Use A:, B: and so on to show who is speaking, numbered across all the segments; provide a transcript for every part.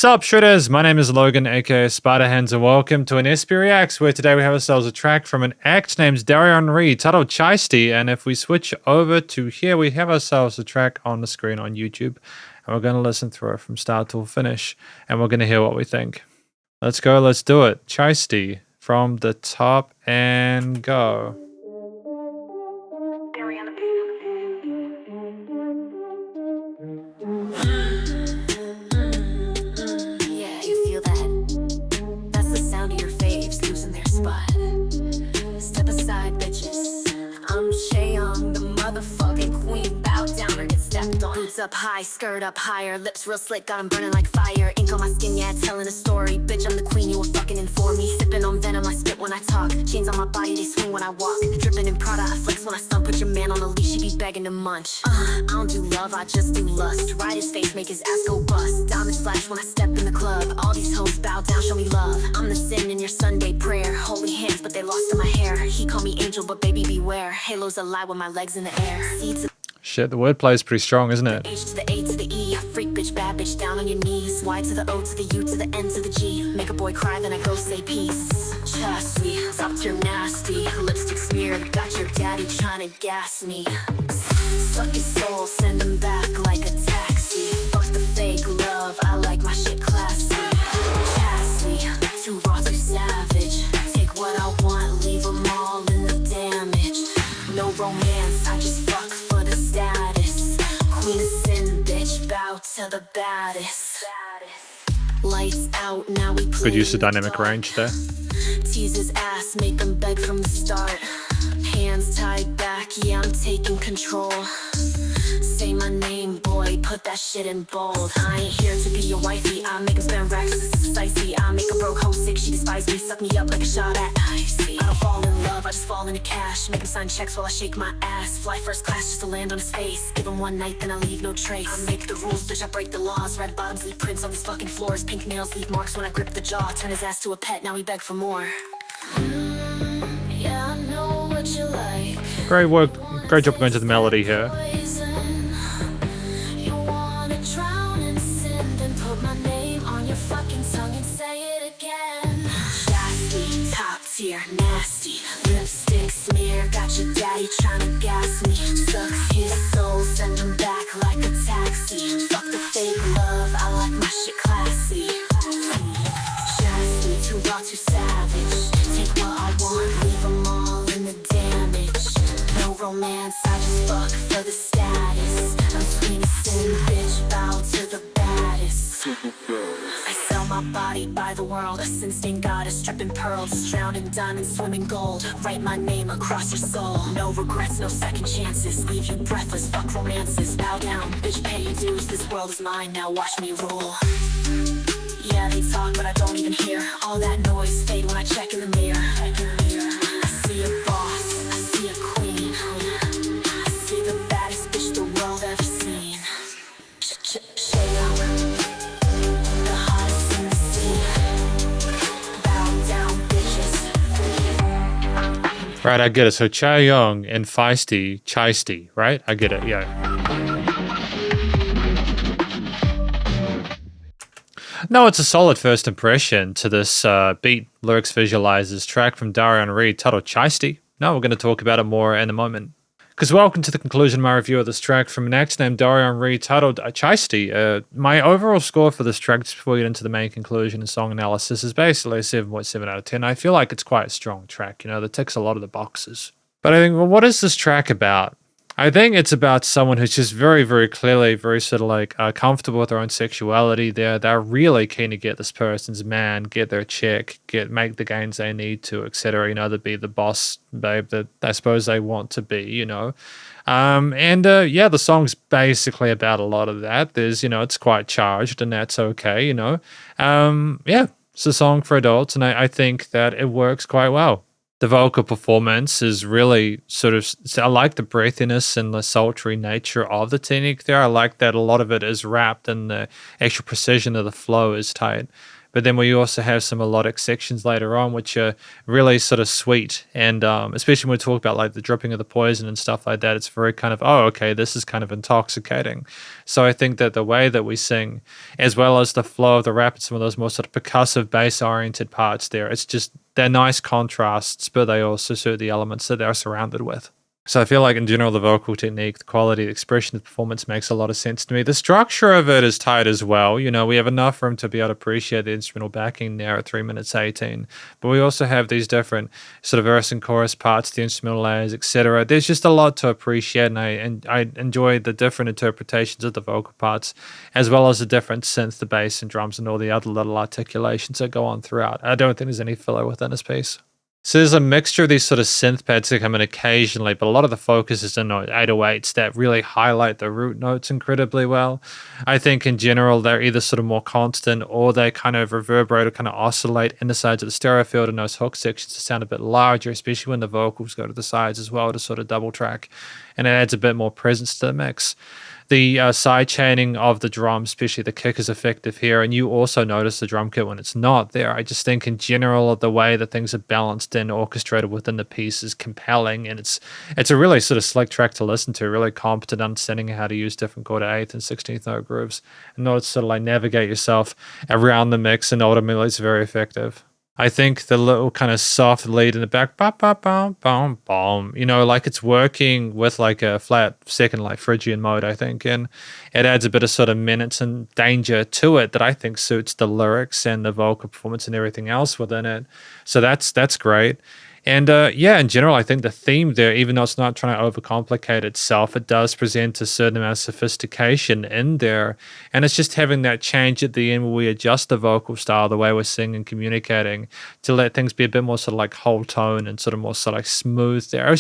A: Sup Shredders, my name is Logan aka Spiderhands and welcome to an SP Reacts where today we have ourselves a track from an act named Darion Reed titled Chaesty, and if we switch over to here we have ourselves a track on the screen on YouTube and we're going to listen through it from start to finish and we're going to hear what we think. Let's go, let's do it. Chaesty from the top and go.
B: Step aside, bitches. I'm Shayong, the motherfucking queen. Bow down or get stepped on. Boots up high, skirt up higher. Lips real slick, got 'em burning like fire. Ink on my skin, yeah, telling a story. Bitch, I'm the queen, you were fucking in for me. Sipping on venom, I spit when I talk. Chains on my body, they swing when I walk. Dripping in Prada, I flex when I stump. Put your man on a leash, he be begging to munch. I don't do love, I just do lust. Ride his face, make his ass go bust. Diamonds flash when I step in the club. All these hoes bow down, show me love. I'm the sin in your Sunday prayer. Holy hands, but they lost in my hair. He call me angel, but baby beware. Halo's a lie with my legs in the air.
A: Shit, the wordplay is pretty strong, isn't it?
B: H to the A to the E, freak bitch, bad bitch, down on your knees. Y to the O to the U to the N to the G. Make a boy cry, then I go say peace. Chaesty, top tier nasty, lipstick smeared, got your daddy trying to gas me. Suck his soul, send him back like a taxi. Fuck the fake love, I like my shit classy. Chaesty, too raw, too savage. Take what I want, leave them all in the damage. No romance, I just fuck for the status. Queen of sin, bitch, bow to the baddest. Lights out, now we play.
A: Good use of dynamic range there.
B: Tease his ass, make him beg from the start. Hands tied back, yeah, I'm taking control. Say my name, boy, put that shit in bold. I ain't here to be your wifey, I make him spend racks, this is spicy. I make a broke hoe sick, she despise me, suck me up like a shot at icy. I don't fall in love, I just fall into cash. Make him sign checks while I shake my ass. Fly first class just to land on his face. Give him one night, then I leave no trace. I make the rules, bitch, I break the laws. Red bottoms leave prints on these fucking floors. Pink nails leave marks when I grip the jaw. Turn his ass to a pet, now he beg for more. Yeah, I know what you like.
A: Great work, great job going to the melody here.
B: You wanna drown in sin, then put my name on your fucking tongue and say it again. Chaesty, top tier, nasty, lipstick smear, got your daddy tryna gas me. Suck his soul, send him back like a taxi. Fuck the fake love, I like my shit classy. Chaesty, too raw, too savage. Take what I want, leave them all in the damage. No romance, I just fuck for the status. I'm queen of sin, bitch, bow to the baddest. I sell my body by the world, a sin-stained goddess, dripping pearls, drowned in diamonds, swimming gold. Write my name across your soul. No regrets, no second chances. Leave you breathless, fuck romances. Bow down, bitch, pay your dues. This world is mine, now watch me rule. Yeah, they talk, but I don't even hear. All that noise fade when I check in the mirror. I see a boss, I see a queen. I see the baddest bitch the world ever seen. Shayong, the hottest in the scene. Bow down, bitches.
A: Right, I get it. So Chaesty and Feisty, Chaesty, right? I get it, yeah. No, it's a solid first impression to this beat, lyrics, visualizers track from Darion Reed titled Chaesty. No, we're going to talk about it more in a moment. Because welcome to the conclusion of my review of this track from an act named Darion Reed titled Chaesty. My overall score for this track, just before we get into the main conclusion and song analysis, is basically a 7.7 out of 10. I feel like it's quite a strong track, you know, that ticks a lot of the boxes. But I think, well, what is this track about? I think it's about someone who's just very, very clearly, very sort of like comfortable with their own sexuality. They're really keen to get this person's man, get their check, make the gains they need to, etc. You know, to be the boss babe that I suppose they want to be. You know, yeah, the song's basically about a lot of that. There's, you know, it's quite charged, and that's okay. You know, yeah, it's a song for adults, and I think that it works quite well. The vocal performance is really sort of, I like the breathiness and the sultry nature of the technique there. I like that a lot of it is wrapped and the actual precision of the flow is tight. But then we also have some melodic sections later on, which are really sort of sweet. And especially when we talk about like the dripping of the poison and stuff like that, it's very kind of, oh, okay, this is kind of intoxicating. So I think that the way that we sing, as well as the flow of the rap and some of those more sort of percussive bass oriented parts there, it's just, they're nice contrasts, but they also suit the elements that they're surrounded with. So I feel like in general, the vocal technique, the quality, the expression, the performance makes a lot of sense to me. The structure of it is tight as well. You know, we have enough room to be able to appreciate the instrumental backing there at 3 minutes 18. But we also have these different sort of verse and chorus parts, the instrumental layers, etc. There's just a lot to appreciate, and I enjoy the different interpretations of the vocal parts, as well as the different synth, the bass and drums, and all the other little articulations that go on throughout. I don't think there's any filler within this piece. So there's a mixture of these sort of synth pads that come in occasionally, but a lot of the focus is in 808s that really highlight the root notes incredibly well. I think in general, they're either sort of more constant or they kind of reverberate or kind of oscillate in the sides of the stereo field, and those hook sections to sound a bit larger, especially when the vocals go to the sides as well to sort of double track, and it adds a bit more presence to the mix. The side chaining of the drum, especially the kick, is effective here, and you also notice the drum kit when it's not there. I just think in general the way that things are balanced and orchestrated within the piece is compelling, and it's a really sort of slick track to listen to, really competent understanding of how to use different quarter 8th and 16th note grooves, and not sort of like navigate yourself around the mix, and ultimately it's very effective. I think the little kind of soft lead in the back, ba ba bum bum bum, you know, like it's working with like a flat second, like Phrygian mode, I think, and it adds a bit of sort of menace and danger to it that I think suits the lyrics and the vocal performance and everything else within it. So that's great. And yeah, in general, I think the theme there, even though it's not trying to overcomplicate itself, it does present a certain amount of sophistication in there. And it's just having that change at the end where we adjust the vocal style, the way we're singing and communicating, to let things be a bit more sort of like whole tone and sort of more sort of like smooth there.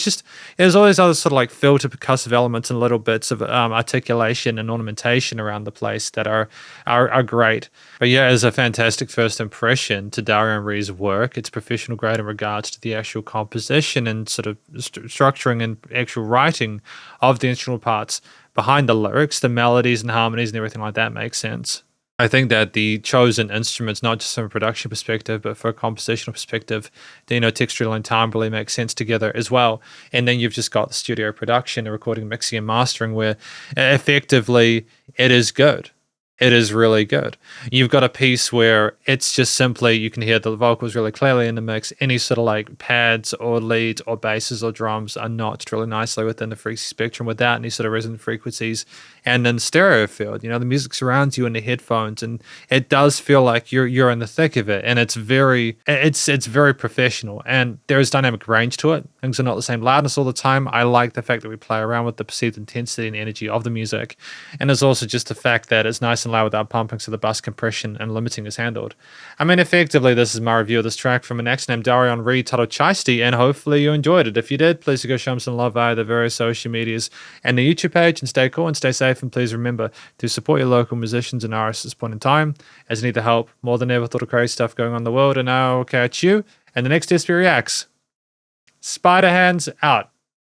A: There's all these other sort of like filter percussive elements and little bits of articulation and ornamentation around the place that are great. But yeah, as a fantastic first impression to Darian Ree's work, it's professional grade in regards to the actual composition and sort of structuring and actual writing of the instrumental parts behind the lyrics, the melodies and harmonies and everything like that makes sense. I think that the chosen instruments, not just from a production perspective, but for a compositional perspective, texturally and timbrally make sense together as well. And then you've just got the studio production, the recording, mixing, and mastering, where effectively it is good. It is really good. You've got a piece where it's just simply, you can hear the vocals really clearly in the mix. Any sort of like pads or leads or basses or drums are notched really nicely within the frequency spectrum without any sort of resonant frequencies. And in the stereo field, the music surrounds you in the headphones, and it does feel like you're in the thick of it. And it's very professional, and there is dynamic range to it. Things are not the same loudness all the time. I like the fact that we play around with the perceived intensity and energy of the music. And there's also just the fact that it's nice and loud without pumping, so the bus compression and limiting is handled. I mean, effectively, this is my review of this track from an actor named Darian Reed titled Chaesty, and hopefully you enjoyed it. If you did, please go show him some love via the various social medias and the YouTube page, and stay cool and stay safe, and please remember to support your local musicians and artists at this point in time, as they need the help more than ever with all the crazy stuff going on in the world. And I'll catch you in the next SP Reacts. Spiderhands out.